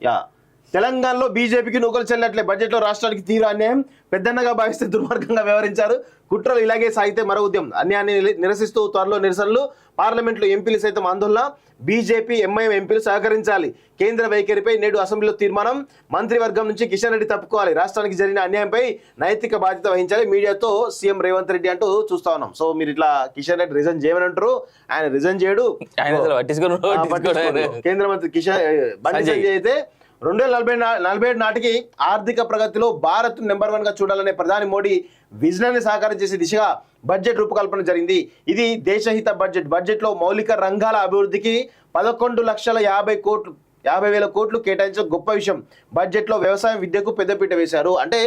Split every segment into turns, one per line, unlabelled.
Yeah తెలంగాణలో బీజేపీకి నూకలు చెల్లట్లే, బడ్జెట్లో రాష్ట్రానికి తీవ్ర అన్యాయం, పెద్దన్నగా భావిస్తే దుర్మార్గంగా వ్యవహరించారు, కుట్రలు ఇలాగే సాగితే మరో ఉద్యమం, అన్యాయాన్ని నిరసిస్తూ త్వరలో నిరసనలు, పార్లమెంట్లో ఎంపీలు సైతం ఆందోళన, బీజేపీ ఎంఐఎం ఎంపీలు సహకరించాలి, కేంద్ర వైఖరిపై నేడు అసెంబ్లీలో తీర్మానం, మంత్రివర్గం నుంచి కిషన్ రెడ్డి తప్పుకోవాలి, రాష్ట్రానికి జరిగిన అన్యాయంపై నైతిక బాధ్యత వహించాలి, మీడియాతో సీఎం రేవంత్ రెడ్డి అంటూ చూస్తా ఉన్నాం. సో మీరు ఇట్లా కిషన్ రెడ్డి రిజైన్ చేయమని అంటారు, ఆయన రిజైన్ చేయడు. కేంద్ర మంత్రి బండి సంజయ్ అయితే 2047 నాటికి ఆర్థిక ప్రగతిలో భారత్ నెంబర్ 1 గా చూడాలనే ప్రధాని మోడీ విజనాన్ని సాకారం చేసే దిశగా బడ్జెట్ రూపకల్పన జరిగింది. ఇది దేశహిత బడ్జెట్లో మౌలిక రంగాల అభివృద్ధికి 11,50,000 కోట్లు కేటాయించడం గొప్ప విషయం. బడ్జెట్లో వ్యవసాయం, విద్యకు పెద్దపీట వేశారు. అంటే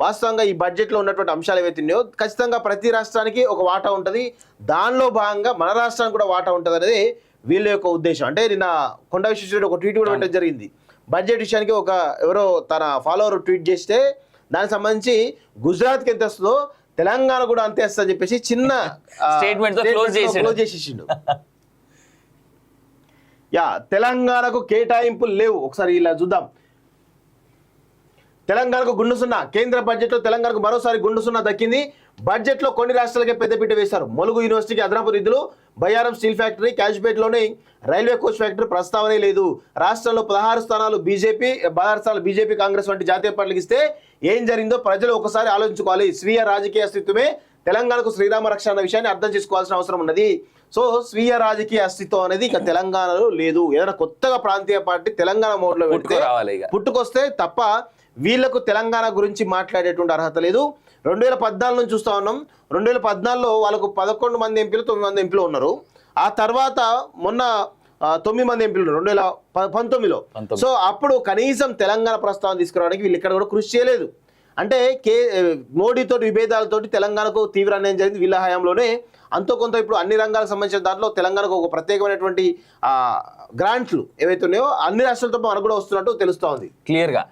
వాస్తవంగా ఈ బడ్జెట్లో ఉన్నటువంటి అంశాలు ఏవైతున్నాయో ఖచ్చితంగా ప్రతి రాష్ట్రానికి ఒక వాటా ఉంటుంది, దానిలో భాగంగా మన రాష్ట్రానికి కూడా వాటా ఉంటుంది అనేది వీళ్ళ యొక్క ఉద్దేశం. అంటే నిన్న కొండ విశ్వేశ్వరరెడ్డి ఒక ట్వీట్ కూడా పెట్టడం జరిగింది. బడ్జెట్ విషయానికి ఎవరో తన ఫాలోవర్ ట్వీట్ చేస్తే దానికి సంబంధించి గుజరాత్కి ఎంత వస్తుందో తెలంగాణ కూడా అంతే వస్తుందని చెప్పేసి చిన్న
స్టేట్మెంట్
క్లోజ్ చేసేసిండు. యా తెలంగాణకు కేటాయింపులు లేవు. ఒకసారి ఇలా చూద్దాం. తెలంగాణకు గుండు సున్నా, కేంద్ర బడ్జెట్లో తెలంగాణకు మరోసారి గుండు సున్నా దక్కింది. బడ్జెట్లో కొన్ని రాష్ట్రాలకే పెద్దపీట వేశారు. ములుగు యూనివర్సిటీకి అదనపు నిధులు, బయ్యారం స్టీల్ ఫ్యాక్టరీ, కాజ్పేటలోని రైల్వే కోచ్ ఫ్యాక్టరీ ప్రస్తావనే లేదు. రాష్ట్రంలో 16 స్థానాలు బీజేపీ కాంగ్రెస్ వంటి జాతీయ పార్టీలకు ఇస్తే ఏం జరిగిందో ప్రజలు ఒకసారి ఆలోచించుకోవాలి. స్వీయ రాజకీయ అస్తిత్వమే తెలంగాణకు శ్రీరామ రక్ష అన్న విషయాన్ని అర్థం చేసుకోవాల్సిన అవసరం ఉన్నది. సో స్వీయ రాజకీయ అస్తిత్వం అనేది ఇక తెలంగాణలో లేదు. ఏదైనా కొత్తగా ప్రాంతీయ పార్టీ తెలంగాణ మోడ్లో పుట్టుకొస్తే తప్ప వీళ్లకు తెలంగాణ గురించి మాట్లాడేటువంటి అర్హత లేదు. 2014 నుంచి చూస్తా ఉన్నాం. 2014లో వాళ్ళకు 11 మంది ఎంపీలు, 9 మంది ఎంపీలు ఉన్నారు. ఆ తర్వాత మొన్న 9 మంది ఎంపీలు 2019లో. సో అప్పుడు కనీసం తెలంగాణ ప్రస్తావన తీసుకురావడానికి వీళ్ళు ఇక్కడ కూడా కృషి చేయలేదు. అంటే మోడీతో విభేదాలతోటి తెలంగాణకు తీవ్ర అన్యాయం జరిగింది వీళ్ళ హయాంలోనే. అంతో కొంత ఇప్పుడు అన్ని రంగాలకు సంబంధించిన దాంట్లో తెలంగాణకు ఒక ప్రత్యేకమైనటువంటి గ్రాంట్లు ఏవైతే ఉన్నాయో అన్ని రాష్ట్రాలతో మనకు కూడా వస్తున్నట్టు తెలుస్తా ఉంది
క్లియర్ గా.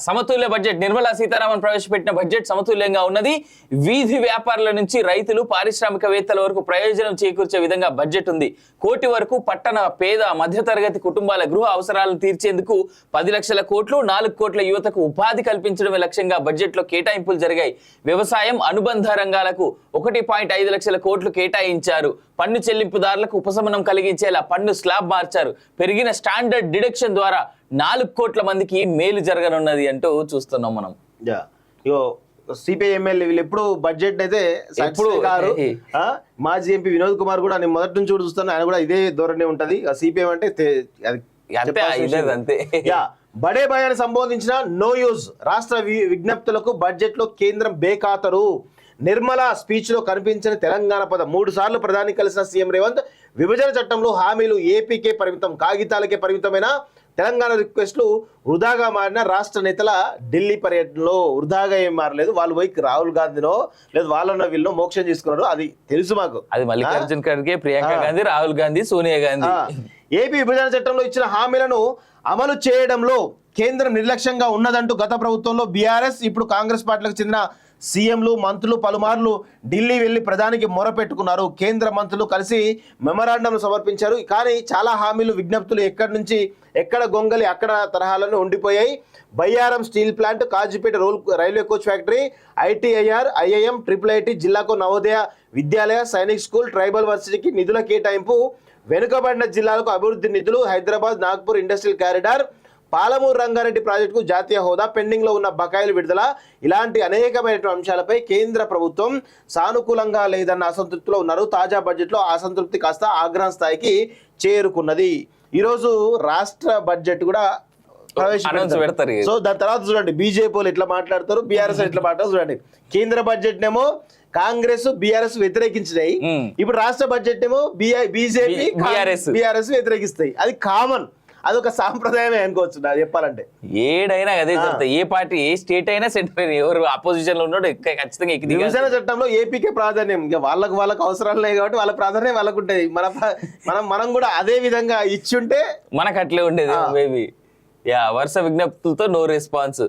సమతుల్య బడ్జెట్, నిర్మలా సీతారామన్ ప్రవేశపెట్టిన బడ్జెట్ సమతుల్యంగా ఉన్నది. వీధి వ్యాపారుల నుంచి రైతులు, పారిశ్రామికవేత్తల వరకు ప్రయోజనం చేకూర్చే విధంగా బడ్జెట్ ఉంది. కోటి వరకు పట్టణ, పేద, మధ్యతరగతి కుటుంబాల గృహ అవసరాలను తీర్చేందుకు 10 లక్షల కోట్లు, 4 కోట్ల యువతకు ఉపాధి కల్పించడమే లక్ష్యంగా బడ్జెట్ లో కేటాయింపులు జరిగాయి. వ్యవసాయం, అనుబంధ రంగాలకు 1.5 లక్షల కోట్లు కేటాయించారు. పన్ను చెల్లింపుదారులకు ఉపశమనం కలిగించేలా పన్ను స్లాబ్ మార్చారు. పెరిగిన స్టాండర్డ్ డిడక్షన్ ద్వారా 4 కోట్ల మందికి మేలు జరగనున్నది అంటూ చూస్తున్నాం మనం.
సిపిఐ ఎమ్మెల్యే వీళ్ళు ఎప్పుడు బడ్జెట్ అయితే మాజీ ఎంపీ వినోద్ కుమార్ కూడా నేను మొదటి నుంచి కూడా చూస్తాను, ఆయన కూడా ఇదే ధోరణి ఉంటది. సిపిఎం అంటే బడే భయాన్ని సంబోధించిన నో యూజ్, రాష్ట్ర విజ్ఞప్తులకు బడ్జెట్ లో కేంద్రం బేఖాతరు. నిర్మలా స్పీచ్ లో కనిపించిన తెలంగాణ పదం. 3 సార్లు ప్రధాని కలిసిన సీఎం రేవంత్ విభజన చట్టంలో హామీలు ఏపీకే పరిమితం, కాగితాలకే పరిమితమైన తెలంగాణ రిక్వెస్ట్లు వృధాగా మారిన రాష్ట్ర నేతల ఢిల్లీ పర్యటనలో వృధాగా ఏం మారలేదు. వాళ్ళు పోయి రాహుల్ గాంధీనో లేదు వాళ్ళనో వీళ్ళనో మోక్షం తీసుకున్నారు, అది తెలుసు మాకు.
అది మల్లికార్జున్ ఖర్గే, ప్రియాంక గాంధీ, రాహుల్ గాంధీ, సోనియా గాంధీ.
ఏపీ విభజన చట్టంలో ఇచ్చిన హామీలను అమలు చేయడంలో కేంద్రం నిర్లక్ష్యంగా ఉన్నదంటూ గత ప్రభుత్వంలో బీఆర్ఎస్, ఇప్పుడు కాంగ్రెస్ పార్టీలకు చెందిన సీఎంలు, మంత్రులు పలుమార్లు ఢిల్లీ వెళ్లి ప్రధానికి మొరపెట్టుకున్నారు. కేంద్ర మంత్రులు కలిసి మెమరాండం సమర్పించారు. కానీ చాలా హామీలు, విజ్ఞప్తులు ఎక్కడ గొంగలి అక్కడ తరహాలను ఉండిపోయాయి. Bayyaram steel plant, Kazipet railway coach factory, ITIR, IIM, IIIT, జిల్లాకు నవోదయ విద్యాలయ, సైనిక్ స్కూల్, ట్రైబల్ వర్సిటీకి నిధుల కేటాయింపు, వెనుకబడిన జిల్లాలకు అభివృద్ధి నిధులు, హైదరాబాద్ నాగ్పూర్ ఇండస్ట్రియల్ కారిడార్, పాలమూరు రంగారెడ్డి ప్రాజెక్టుకు జాతీయ హోదా, పెండింగ్ లో ఉన్న బకాయిలు విడుదల, ఇలాంటి అనేకమైన అంశాలపై కేంద్ర ప్రభుత్వం సానుకూలంగా లేదన్న అసంతృప్తిలో ఉన్నారు. తాజా బడ్జెట్లో అసంతృప్తి కాస్త ఆగ్రహం స్థాయికి చేరుకున్నది. ఈరోజు రాష్ట్ర బడ్జెట్ కూడా ప్రవేశపెడతారు. సో దాని తర్వాత చూడండి బీజేపీ వాళ్ళు ఎట్లా మాట్లాడతారు, బీఆర్ఎస్ ఎట్లా మాట్లాడతారు చూడండి. కేంద్ర బడ్జెట్ నేమో కాంగ్రెస్, బీఆర్ఎస్ వ్యతిరేకించినాయి. ఇప్పుడు రాష్ట్ర బడ్జెట్ ఏమో బీజేపీ, బీఆర్ఎస్ వ్యతిరేకిస్తాయి. అది కామన్, అదొక సాంప్రదాయమే అనుకోవచ్చు నాకు చెప్పాలంటే.
ఏడైనా అదే జరుగుతాయి. ఏ పార్టీ, ఏ స్టేట్ అయినా సెంటర్, ఎవరు అపోజిషన్ లో ఉన్నాడు ఖచ్చితంగా
విభజన చట్టంలో ఏపీకే ప్రాధాన్యం. ఇంకా వాళ్ళకు అవసరాలు లేవు కాబట్టి వాళ్ళ ప్రాధాన్యం వాళ్ళకు ఉంటుంది. మనం కూడా అదే విధంగా ఇచ్చుంటే
మనకు అట్లే ఉండేది మేబీ. వరుస విజ్ఞప్తులతో నో రెస్పాన్స్.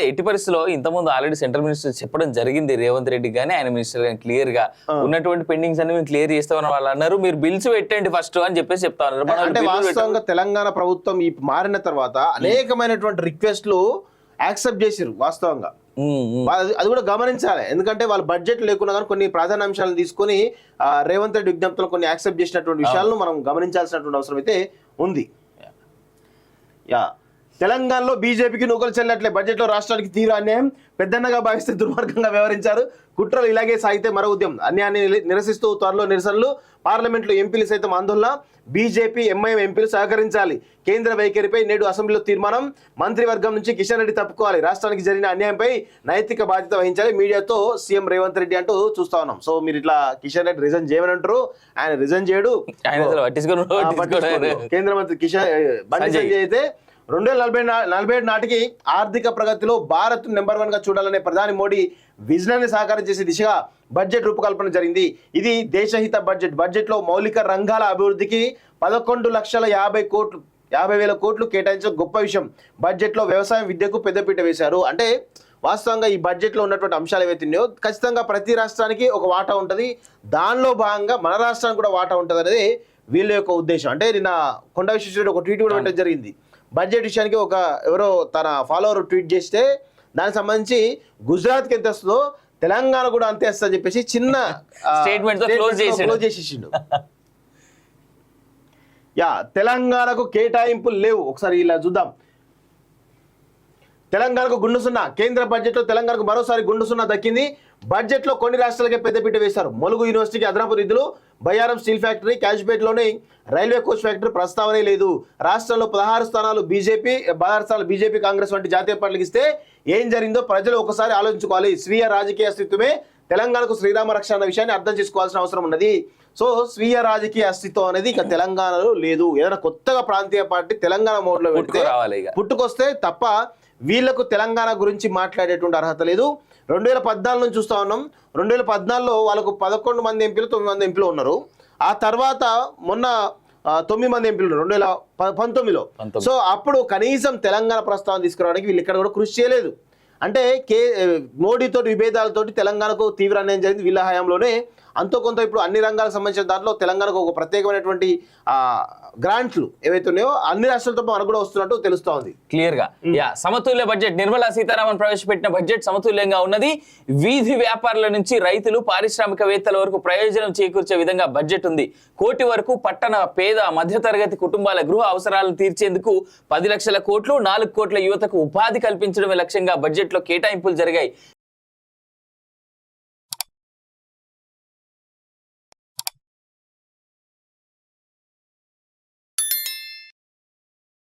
ఎట్టి పరిస్థితిలో ఇంతకుముందు ఆల్రెడీ సెంట్రల్ మినిస్టర్ చెప్పడం జరిగింది రేవంత్ రెడ్డి గానీ ఆయన మినిస్టర్ గానీ క్లియర్ గా ఉన్నటువంటి పెండింగ్స్ అన్ని మేము క్లియర్ చేస్తామని వాళ్ళు అన్నారు. మీరు బిల్స్ పెట్టండి ఫస్ట్ అని చెప్పేసి చెప్తా ఉన్నారు.
అంటే వాస్తవంగా తెలంగాణ ప్రభుత్వం ఈ మారిన తర్వాత అనేకమైనటువంటి రిక్వెస్ట్లు యాక్సెప్ట్ చేసిరు వాస్తవంగా. అది కూడా గమనించాలి, ఎందుకంటే వాళ్ళు బడ్జెట్ లేకున్నా కానీ కొన్ని ప్రాధాన్య అంశాలను తీసుకొని రేవంత్ రెడ్డి విజ్ఞప్తులు కొన్ని యాక్సెప్ట్ చేసినటువంటి విషయాలను మనం గమనించాల్సినటువంటి అవసరం అయితే ఉంది. తెలంగాణలో బీజేపీకి నూకలు చెల్లట్లే, బడ్జెట్ లో రాష్ట్రానికి తీవ్ర అన్యాయం, పెద్దన్నగా భావిస్తే దుర్మార్గంగా వ్యవహరించారు, కుట్రలు ఇలాగే సాగితే మరో ఉద్యమం, అన్యాయాన్ని నిరసిస్తూ త్వరలో నిరసనలు, పార్లమెంట్లో ఎంపీలు సైతం ఆందోళన, బీజేపీ ఎంఐఎం ఎంపీలు సహకరించాలి, కేంద్ర వైఖరిపై నేడు అసెంబ్లీలో తీర్మానం, మంత్రివర్గం నుంచి కిషన్ రెడ్డి తప్పుకోవాలి, రాష్ట్రానికి జరిగిన అన్యాయంపై నైతిక బాధ్యత వహించాలి, మీడియాతో సీఎం రేవంత్ రెడ్డి అంటూ చూస్తా ఉన్నాం. సో మీరు ఇట్లా కిషన్ రెడ్డి రిజైన్ చేయమని అంటారు, ఆయన రిజైన్ చేయడు. కేంద్ర మంత్రి కిషన్ బండి సంజయ్ అయితే 2047 నాటికి ఆర్థిక ప్రగతిలో భారత్ నెంబర్ 1 గా చూడాలనే ప్రధాని మోడీ విజనాన్ని సాకారం చేసే దిశగా బడ్జెట్ రూపకల్పన జరిగింది. ఇది దేశహిత బడ్జెట్ లో మౌలిక రంగాల అభివృద్ధికి 11,50,000 కోట్లు కేటాయించడం గొప్ప విషయం. బడ్జెట్ లో వ్యవసాయం, విద్యకు పెద్దపీట వేశారు. అంటే వాస్తవంగా ఈ బడ్జెట్ లో ఉన్నటువంటి అంశాలు ఏవైతున్నాయో ఖచ్చితంగా ప్రతి రాష్ట్రానికి ఒక వాటా ఉంటుంది, దానిలో భాగంగా మన రాష్ట్రానికి కూడా వాటా ఉంటుంది అనేది వీళ్ళ యొక్క ఉద్దేశం. అంటే నిన్న కొండ విశ్వేశ్వరరెడ్డి ఒక ట్వీట్ కూడా పెట్టడం జరిగింది. బడ్జెట్ విషయానికి ఎవరో తన ఫాలోవర్ ట్వీట్ చేస్తే దానికి సంబంధించి గుజరాత్కి ఎంత వస్తుందో తెలంగాణ కూడా అంతే వస్తుందని చెప్పేసి చిన్న
స్టేట్మెంట్
క్లోజ్ చేసేసిండు. తెలంగాణకు కేటాయింపులు లేవు. ఒకసారి ఇలా చూద్దాం. తెలంగాణకు గుండు సున్నా, కేంద్ర బడ్జెట్ లో తెలంగాణకు మరోసారి గుండు సున్నా దక్కింది. బడ్జెట్ లో కొన్ని రాష్ట్రాలకే పెద్దపీట వేశారు. ములుగు యూనివర్సిటీకి అదనపు నిధులు, బయ్యారం స్టీల్ ఫ్యాక్టరీ, కాజ్పేటలోని రైల్వే కోచ్ ఫ్యాక్టరీ ప్రస్తావనే లేదు. రాష్ట్రంలో 16 స్థానాలు బీజేపీ కాంగ్రెస్ వంటి జాతీయ పార్టీలకు ఇస్తే ఏం జరిగిందో ప్రజలు ఒకసారి ఆలోచించుకోవాలి. స్వీయ రాజకీయ అస్తిత్వమే తెలంగాణకు శ్రీరామ రక్ష అన్న విషయాన్ని అర్థం చేసుకోవాల్సిన అవసరం ఉన్నది. సో స్వీయ రాజకీయ అస్తిత్వం అనేది ఇక తెలంగాణలో లేదు. ఏదైనా కొత్తగా ప్రాంతీయ పార్టీ తెలంగాణ మోడ్లో పెడితే పుట్టుకొస్తే తప్ప వీళ్లకు తెలంగాణ గురించి మాట్లాడేటువంటి అర్హత లేదు. 2014 నుంచి చూస్తా ఉన్నాం. 2014లో వాళ్ళకు 11 మంది ఎంపీలు, 9 మంది ఎంపీలు ఉన్నారు. ఆ తర్వాత మొన్న 9 మంది ఎంపీలు ఉన్నారు 2019లో. సో అప్పుడు కనీసం తెలంగాణ ప్రస్తావన తీసుకురావడానికి వీళ్ళు ఇక్కడ కూడా కృషి చేయలేదు. అంటే మోడీతో విభేదాలతోటి తెలంగాణకు తీవ్ర అన్యాయం జరిగింది వీళ్ళ హయాంలోనే. అంతో కొంత ఇప్పుడు అన్ని రంగాలకు సంబంధించిన దాంట్లో తెలంగాణకు ఒక ప్రత్యేకమైనటువంటి గ్రాంట్లు ఏవైతే ఉన్నాయో అన్ని రాష్ట్రాలతో మనకు కూడా వస్తున్నట్టు తెలుస్తా ఉంది
క్లియర్ గా. సమతుల్య బడ్జెట్, నిర్మలా సీతారామన్ ప్రవేశపెట్టిన బడ్జెట్ సమతుల్యంగా ఉన్నది. వీధి వ్యాపారుల నుంచి రైతులు, పారిశ్రామికవేత్తల వరకు ప్రయోజనం చేకూర్చే విధంగా బడ్జెట్ ఉంది. కోటి వరకు పట్టణ, పేద, మధ్యతరగతి కుటుంబాల గృహ అవసరాలను తీర్చేందుకు 10 లక్షల కోట్లు, 4 కోట్ల యువతకు ఉపాధి కల్పించడమే లక్ష్యంగా బడ్జెట్ లో కేటాయింపులు జరిగాయి.